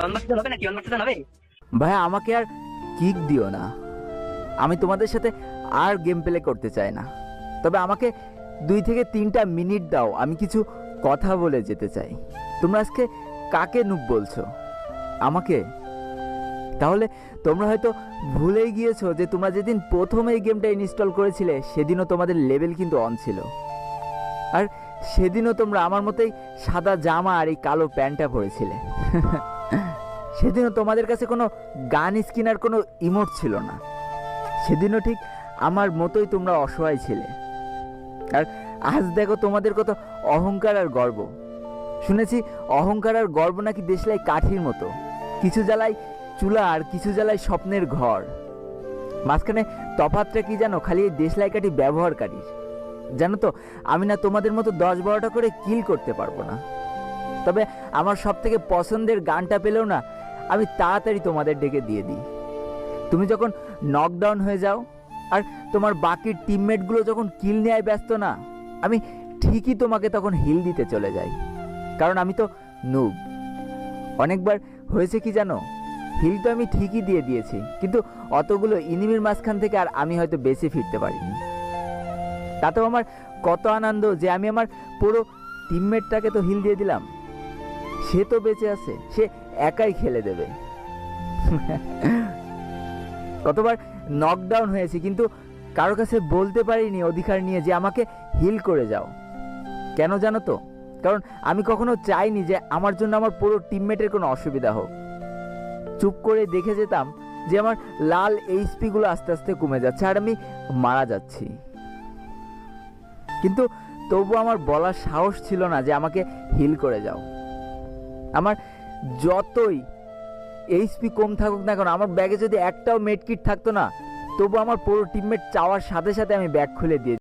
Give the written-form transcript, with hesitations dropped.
হবে নাকি হবে? ভাই আমাকে আর কিক দিও না, আমি তোমাদের সাথে আর গেম প্লে করতে চাই না। তবে আমাকে 2 থেকে 3টা মিনিট দাও, আমি কিছু কথা বলে যেতে চাই। তোমরা আজকে কাকে নুব বলছো? আমাকে? তাহলে তোমরা হয়তো ভুলেই গিয়েছো যে তোমরা যেদিন প্রথম এই গেমটা ইনস্টল করেছিলে সেদিনও তোমাদের লেভেল কিন্তু অন ছিল। আর সেদিনও তোমরা আমার মতোই সাদা জামা আর এই কালো প্যান্টটা পরেছিলে। সেদিনও তোমাদের কাছে কোনো গান স্কিন আর কোনো ইমোট ছিল না। সেদিনও ঠিক আমার মতোই তোমরা অসহায় ছিলে। আর আজ দেখো তোমাদের কত অহংকার আর গর্ব। শুনেছি অহংকার আর গর্ব নাকি দেশলাই কাঠির মতো, কিছু জ্বালায় চুলা আর কিছু জ্বালায় স্বপ্নের ঘর। মাঝখানে তফাৎটা কি জানো? খালি এই দেশলাই কাঠি ব্যবহারকারীর। জানো তো আমি না তোমাদের মতো 10-12টা করে কিল করতে পারবো না। তবে আমার সব থেকে পছন্দের গানটা পেলেও না আমি তাড়াতাড়ি তোমাদের ডেকে দিয়ে দিই। তুমি যখন নকডাউন হয়ে যাও আর তোমার বাকি টিমমেটগুলো যখন কিল নেয় ব্যস্ত না, আমি ঠিকই তোমাকে তখন হিল দিতে চলে যাই, কারণ আমি তো নুব। অনেকবার হয়েছে কি জানো, হিল তো আমি ঠিকই দিয়ে দিয়েছি, কিন্তু অতগুলো ইনিমির মাঝখান থেকে আর আমি হয়তো বেঁচে ফিরতে পারিনি। তাতেও আমার কত আনন্দ যে আমি আমার পুরো টিমমেটটাকে তো হিল দিয়ে দিলাম, সে তো বেঁচে আছে, সে একাই খেলে দেবে। কতবার নকডাউন হয়েছে কিন্তু কারো কাছে বলতে পারিনি অধিকার নিয়ে যে আমাকে হিল করে যাও। কেন জানো তো? কারণ আমি কখনো চাইনি যে আমার জন্য আমার পুরো টিমমেটের কোনো অসুবিধা হোক। চুপ করে দেখে যেতাম যে আমার লাল এইচপি গুলো আস্তে আস্তে কমে যাচ্ছে আর আমি মারা যাচ্ছি, কিন্তু তবু আমার বলার সাহস ছিল না যে আমাকে হিল করে যাও। আমার যতই এইচপি কম থাকুক না কেন, আমার ব্যাগে যদি একটাও মেডকিট থাকতো না, তবু আমার পুরো টিমমেট চাওয়ার সাথে সাথে আমি ব্যাগ খুলে দিয়ে